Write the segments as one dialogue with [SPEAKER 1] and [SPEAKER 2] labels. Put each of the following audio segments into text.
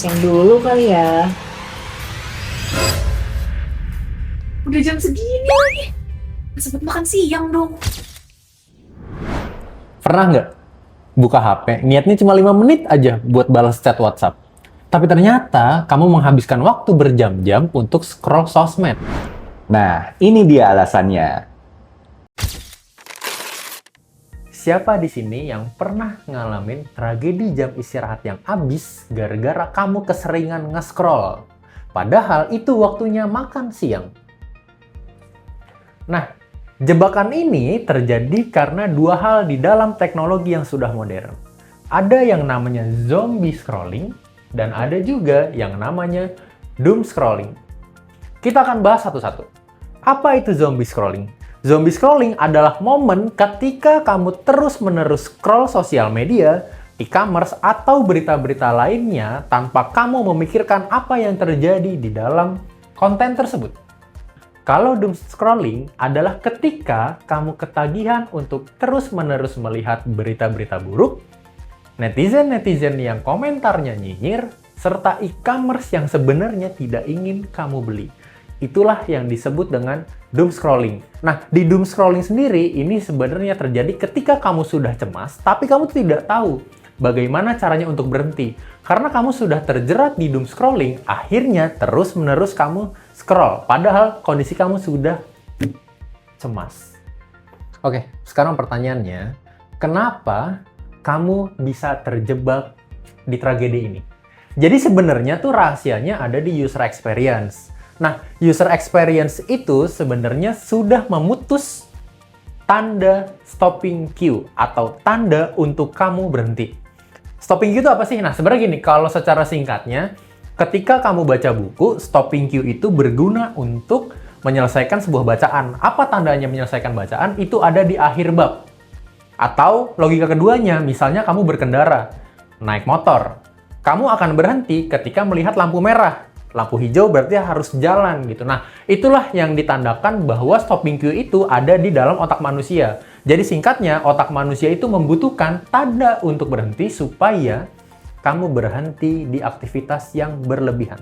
[SPEAKER 1] Siang dulu kali ya. Udah jam segini lagi. Nggak sempet makan siang dong.
[SPEAKER 2] Pernah nggak buka HP, niatnya cuma 5 menit aja buat balas chat WhatsApp. Tapi ternyata kamu menghabiskan waktu berjam-jam untuk scroll sosmed.
[SPEAKER 3] Nah, ini dia alasannya.
[SPEAKER 2] Siapa di sini yang pernah ngalamin tragedi jam istirahat yang habis gara-gara kamu keseringan nge-scroll? Padahal itu waktunya makan siang. Nah, jebakan ini terjadi karena dua hal di dalam teknologi yang sudah modern. Ada yang namanya zombie scrolling, dan ada juga yang namanya doom scrolling. Kita akan bahas satu-satu. Apa itu zombie scrolling? Zombie scrolling adalah momen ketika kamu terus-menerus scroll sosial media, e-commerce, atau berita-berita lainnya tanpa kamu memikirkan apa yang terjadi di dalam konten tersebut. Kalau doom scrolling adalah ketika kamu ketagihan untuk terus-menerus melihat berita-berita buruk, netizen-netizen yang komentarnya nyinyir, serta e-commerce yang sebenarnya tidak ingin kamu beli. Itulah yang disebut dengan doom scrolling. Nah, di doom scrolling sendiri, ini sebenarnya terjadi ketika kamu sudah cemas, tapi kamu tidak tahu bagaimana caranya untuk berhenti. Karena kamu sudah terjerat di doom scrolling, akhirnya terus-menerus kamu scroll. Padahal kondisi kamu sudah cemas. Oke, sekarang pertanyaannya, kenapa kamu bisa terjebak di tragedi ini? Jadi sebenarnya tuh rahasianya ada di user experience. Nah, user experience itu sebenarnya sudah memutus tanda stopping queue atau tanda untuk kamu berhenti. Stopping queue itu apa sih? Nah, sebenarnya gini, kalau secara singkatnya, ketika kamu baca buku, stopping queue itu berguna untuk menyelesaikan sebuah bacaan. Apa tandanya menyelesaikan bacaan? Itu ada di akhir bab. Atau logika keduanya, misalnya kamu berkendara, naik motor. Kamu akan berhenti ketika melihat lampu merah. Lampu hijau berarti harus jalan gitu. Nah, itulah yang ditandakan bahwa stopping queue itu ada di dalam otak manusia. Jadi singkatnya, otak manusia itu membutuhkan tanda untuk berhenti supaya kamu berhenti di aktivitas yang berlebihan.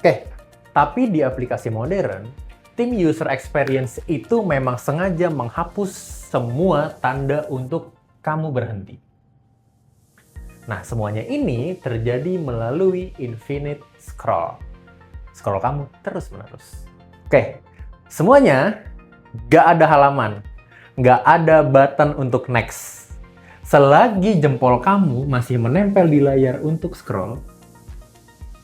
[SPEAKER 2] Oke, tapi di aplikasi modern, tim user experience itu memang sengaja menghapus semua tanda untuk kamu berhenti. Nah, semuanya ini terjadi melalui infinite scroll. Scroll kamu terus-menerus. Oke, semuanya gak ada halaman, gak ada button untuk next. Selagi jempol kamu masih menempel di layar untuk scroll,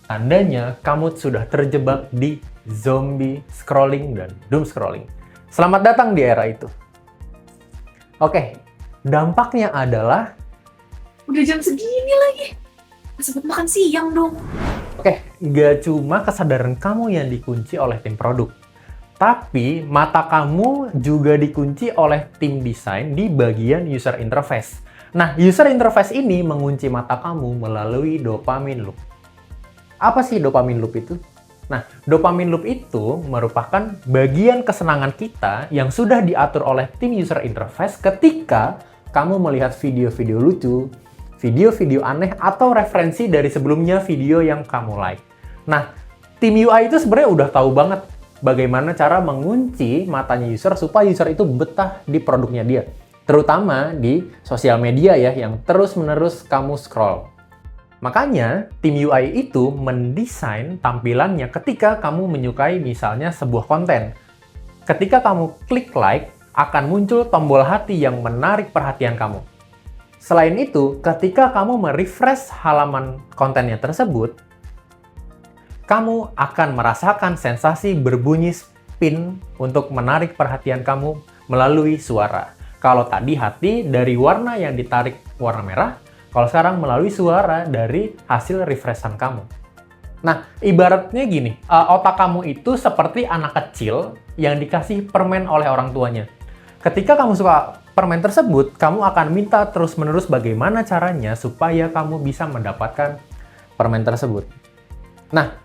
[SPEAKER 2] tandanya kamu sudah terjebak di zombie scrolling dan doom scrolling. Selamat datang di era itu. Oke, dampaknya adalah
[SPEAKER 1] Udah jam segini lagi. Nggak sempet makan siang dong.
[SPEAKER 2] Oke, gak cuma kesadaran kamu yang dikunci oleh tim produk, tapi mata kamu juga dikunci oleh tim desain di bagian user interface. Nah, user interface ini mengunci mata kamu melalui dopamine loop. Apa sih dopamine loop itu? Nah, dopamine loop itu merupakan bagian kesenangan kita yang sudah diatur oleh tim user interface ketika kamu melihat video-video lucu, video-video aneh, atau referensi dari sebelumnya video yang kamu like. Nah, tim UI itu sebenarnya udah tahu banget bagaimana cara mengunci matanya user supaya user itu betah di produknya dia. Terutama di sosial media ya, yang terus-menerus kamu scroll. Makanya, tim UI itu mendesain tampilannya ketika kamu menyukai misalnya sebuah konten. Ketika kamu klik like, akan muncul tombol hati yang menarik perhatian kamu. Selain itu, ketika kamu merefresh halaman kontennya tersebut, kamu akan merasakan sensasi berbunyi spin untuk menarik perhatian kamu melalui suara. Kalau tadi hati dari warna yang ditarik warna merah, kalau sekarang melalui suara dari hasil refreshan kamu. Nah, ibaratnya gini, otak kamu itu seperti anak kecil yang dikasih permen oleh orang tuanya. Ketika kamu suka permen tersebut, kamu akan minta terus-menerus bagaimana caranya supaya kamu bisa mendapatkan permen tersebut. Nah,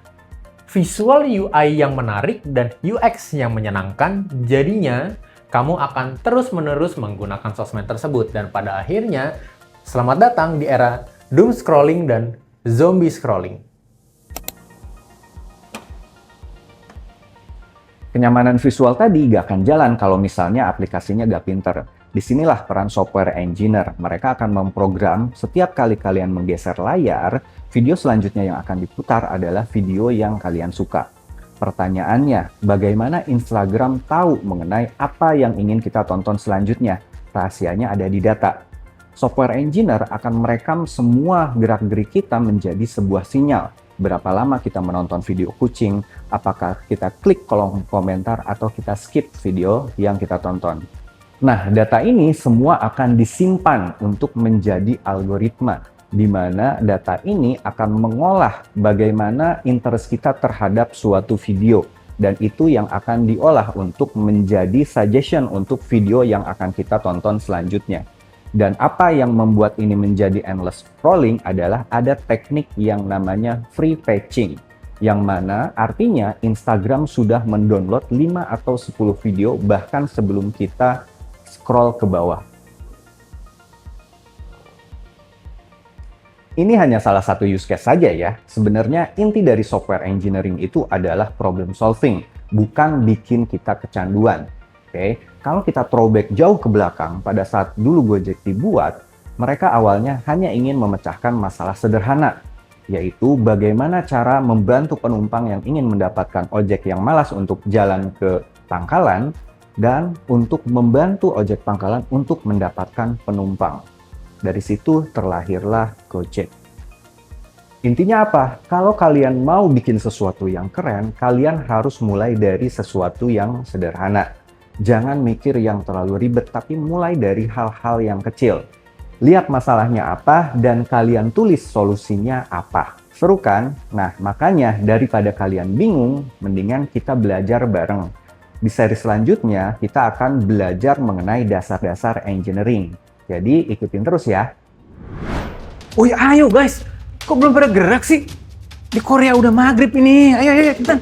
[SPEAKER 2] visual UI yang menarik dan UX yang menyenangkan, jadinya kamu akan terus-menerus menggunakan sosmed tersebut. Dan pada akhirnya, selamat datang di era doom scrolling dan zombie scrolling.
[SPEAKER 3] Kenyamanan visual tadi gak akan jalan kalau misalnya aplikasinya gak pinter. Disinilah peran software engineer. Mereka akan memprogram setiap kali kalian menggeser layar, video selanjutnya yang akan diputar adalah video yang kalian suka. Pertanyaannya, bagaimana Instagram tahu mengenai apa yang ingin kita tonton selanjutnya? Rahasianya ada di data. Software engineer akan merekam semua gerak-gerik kita menjadi sebuah sinyal. Berapa lama kita menonton video kucing, apakah kita klik kolom komentar atau kita skip video yang kita tonton. Nah, data ini semua akan disimpan untuk menjadi algoritma, di mana data ini akan mengolah bagaimana interest kita terhadap suatu video. Dan itu yang akan diolah untuk menjadi suggestion untuk video yang akan kita tonton selanjutnya. Dan apa yang membuat ini menjadi endless scrolling adalah ada teknik yang namanya free fetching. Yang mana artinya Instagram sudah mendownload 5 atau 10 video bahkan sebelum kita scroll ke bawah. Ini hanya salah satu use case saja ya. Sebenarnya inti dari software engineering itu adalah problem solving, bukan bikin kita kecanduan. Oke, kalau kita throwback jauh ke belakang pada saat dulu Gojek dibuat, mereka awalnya hanya ingin memecahkan masalah sederhana, yaitu bagaimana cara membantu penumpang yang ingin mendapatkan ojek yang malas untuk jalan ke pangkalan dan untuk membantu ojek pangkalan untuk mendapatkan penumpang. Dari situ terlahirlah Gojek. Intinya apa? Kalau kalian mau bikin sesuatu yang keren, kalian harus mulai dari sesuatu yang sederhana. Jangan mikir yang terlalu ribet, tapi mulai dari hal-hal yang kecil. Lihat masalahnya apa, dan kalian tulis solusinya apa. Seru kan? Nah, makanya daripada kalian bingung, mendingan kita belajar bareng. Di seri selanjutnya, kita akan belajar mengenai dasar-dasar engineering. Jadi, ikutin terus ya.
[SPEAKER 2] Woi, ayo guys. Kok belum pada gerak sih? Di Korea udah maghrib ini. Ayo, kita.